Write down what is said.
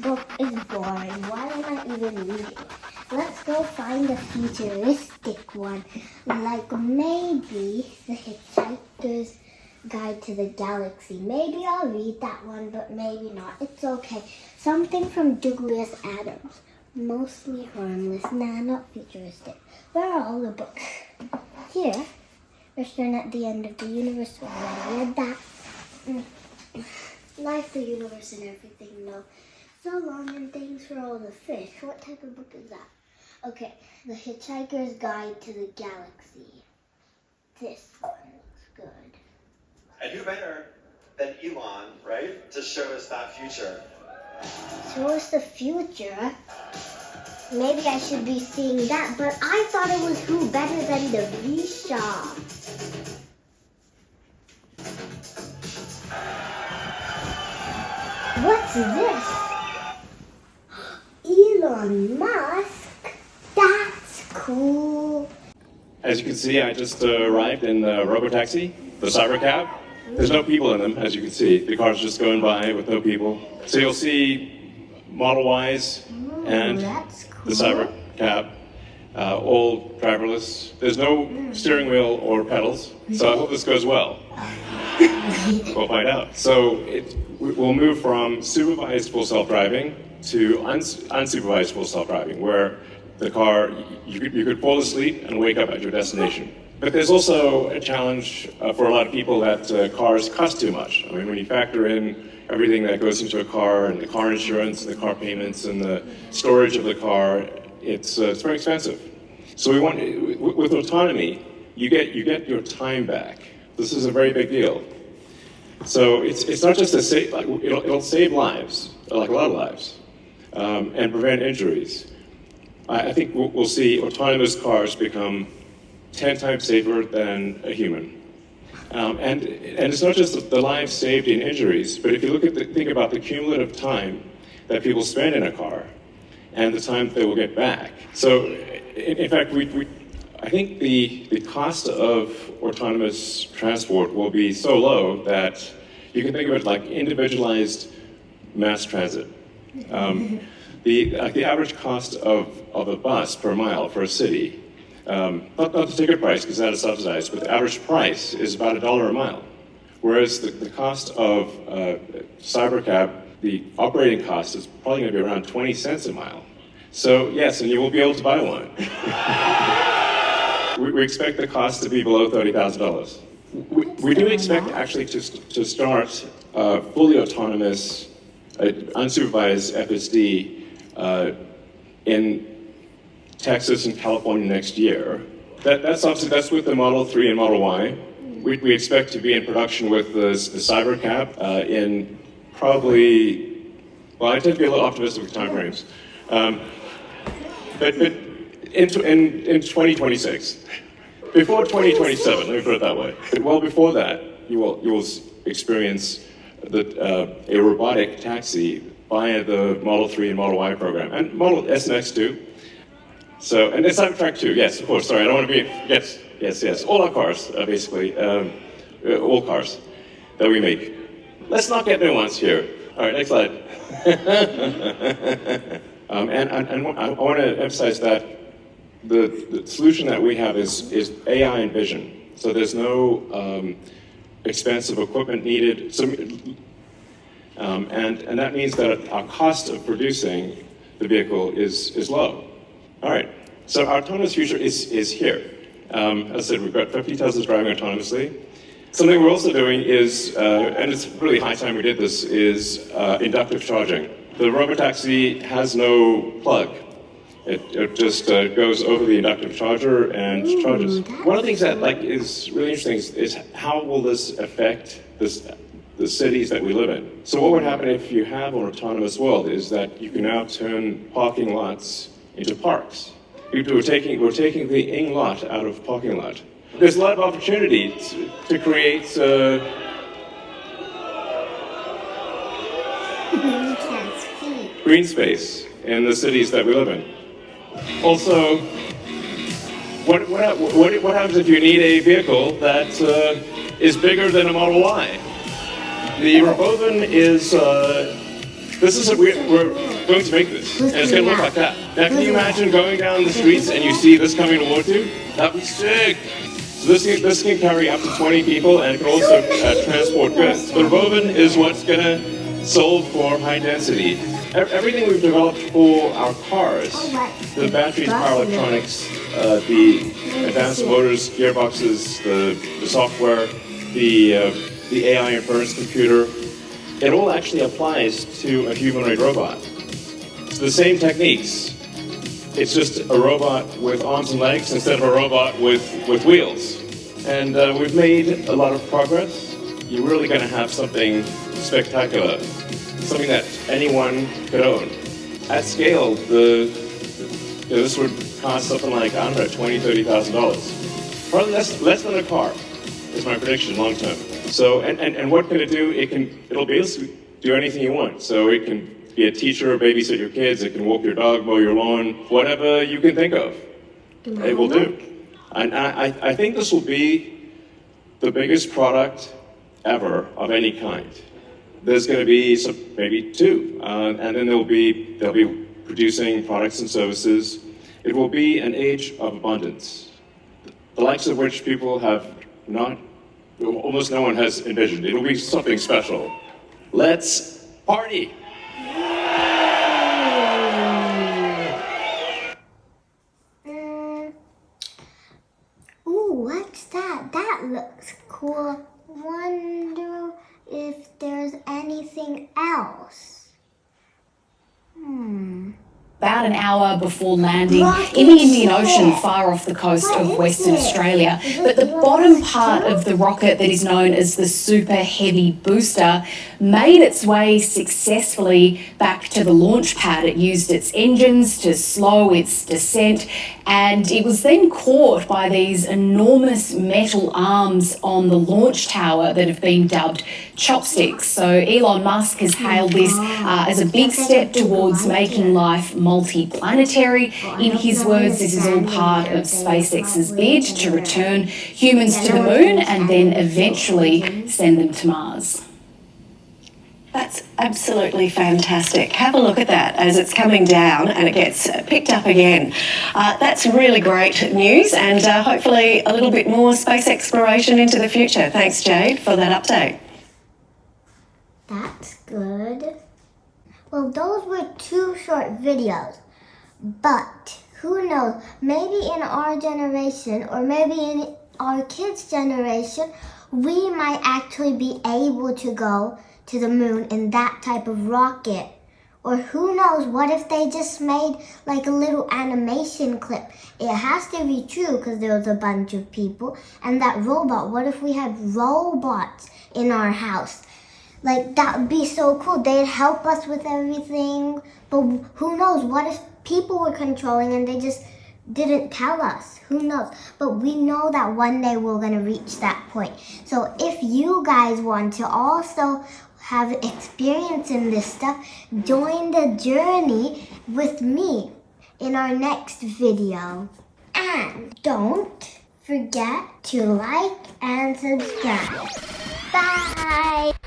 book is boring. Why am I even reading it? Let's go find a futuristic one, like maybe The Hitchhiker's Guide to the Galaxy. Maybe I'll read that one, but maybe not. It's okay. Something from Douglas Adams. Mostly harmless. Nah, not futuristic. Where are all the books? Here. Return at the End of the Universe. Well, I read that. Life, the Universe, and Everything. No. So Long and Thanks for All the Fish. What type of book is that? Okay. The Hitchhiker's Guide to the Galaxy. This one looks good. And who better than Elon, right, to show us that future? Show us the future? Maybe I should be seeing that, but I thought it was who better than Divisa. What's this? Elon Musk? That's cool. As you can see, I just arrived in the Robotaxi, the Cybercab. There's no people in them, as you can see. The car's just going by with no people. So you'll see Model Ys and the Cybercab, all driverless. There's no steering wheel or pedals, so I hope this goes well. We'll find out. So we'll move from supervised full self-driving to unsupervised full self-driving, where the car, you could fall asleep and wake up at your destination. But there's also a challenge for a lot of people that cars cost too much. I mean, when you factor in everything that goes into a car, and the car insurance, and the car payments, and the storage of the car, it's very expensive. So we want, with autonomy, you get your time back. This is a very big deal. So it's not just it'll save lives, like a lot of lives, and prevent injuries. I think we'll see autonomous cars become 10 times safer than a human. And it's not just the lives saved in injuries, but if you think about the cumulative time that people spend in a car and the time they will get back. So, in fact, I think the cost of autonomous transport will be so low that you can think of it like individualized mass transit. The average cost of a bus per mile for a city, not the ticket price because that is subsidized, but the average price is about $1 a mile. Whereas the cost of Cybercab, the operating cost is probably going to be around 20 cents a mile. So yes, and you will be able to buy one. We expect the cost to be below $30,000. We do expect actually to start fully autonomous, unsupervised FSD in Texas and California next year. That's with the Model 3 and Model Y. We expect to be in production with the Cybercab in probably, well, I tend to be a little optimistic with time frames. But in 2026. Before 2027, let me put it that way. But well before that, you will experience a robotic taxi via the Model 3 and Model Y program, and Model S and X too. So, and it's Cybertruck too, yes, of course, sorry, I don't want to be, yes. All our cars, basically, all cars that we make. Let's not get nuanced here. All right, next slide. And I want to emphasize that the solution that we have is AI and vision. So there's no expensive equipment needed. So, and that means that our cost of producing the vehicle is low. All right, so our autonomous future is here. As I said, we've got 50 Teslas driving autonomously. Something we're also doing is, and it's really high time we did this, is inductive charging. The Robotaxi has no plug. It just goes over the inductive charger and charges. One of the things that is really interesting is how will this affect the cities that we live in. So what would happen if you have an autonomous world is that you can now turn parking lots into parks. We're taking the ing lot out of parking lot. There's a lot of opportunity to create green space in the cities that we live in. Also, what happens if you need a vehicle that is bigger than a Model Y? The Robovan is we're going to make this, and it's going to look like that. Now, can you imagine going down the streets and you see this coming toward you? That'd be sick. So this can carry up to 20 people, and it can also transport goods. The Robovan is what's going to solve for high density. Everything we've developed for our cars, the batteries, power electronics, the advanced motors, gearboxes, the software, the AI inference computer, it all actually applies to a humanoid robot. It's the same techniques. It's just a robot with arms and legs instead of a robot with wheels. And we've made a lot of progress. You're really going to have something spectacular, something that anyone could own. At scale, this would cost something like, I don't know, $20,000, $30,000. Probably less than a car, is my prediction long term. So, and what can it do? It'll basically do anything you want. So it can be a teacher, babysit your kids, it can walk your dog, mow your lawn, whatever you can think of, it will do. And I think this will be the biggest product ever of any kind. There's going to be maybe two, and then they'll be producing products and services. It will be an age of abundance, the likes of which people have almost no one has envisioned. It'll be something special. Let's party! Ooh, what's that? That looks cool. Wonder if there's anything else. About an hour before landing in the Indian Ocean far off the coast of Western Australia. But the bottom part of the rocket that is known as the Super Heavy Booster made its way successfully back to the launch pad. It used its engines to slow its descent, and it was then caught by these enormous metal arms on the launch tower that have been dubbed chopsticks. So Elon Musk has hailed this as a big step towards making life multi-planetary. In his words, this is all part of SpaceX's bid to return humans to the moon and then eventually send them to Mars. That's absolutely fantastic. Have a look at that as it's coming down and it gets picked up again. That's really great news, and hopefully a little bit more space exploration into the future. Thanks, Jade, for that update. That's good. Well, those were 2 short videos, but who knows, maybe in our generation or maybe in our kids' generation, we might actually be able to go to the moon in that type of rocket. Or who knows, what if they just made like a little animation clip? It has to be true because there was a bunch of people. And that robot, what if we had robots in our house? Like, that would be so cool. They'd help us with everything. But who knows, what if people were controlling and they just didn't tell us? Who knows? But we know that one day we're going to reach that point. So if you guys want to also have experience in this stuff, join the journey with me in our next video. And don't forget to like and subscribe. Bye!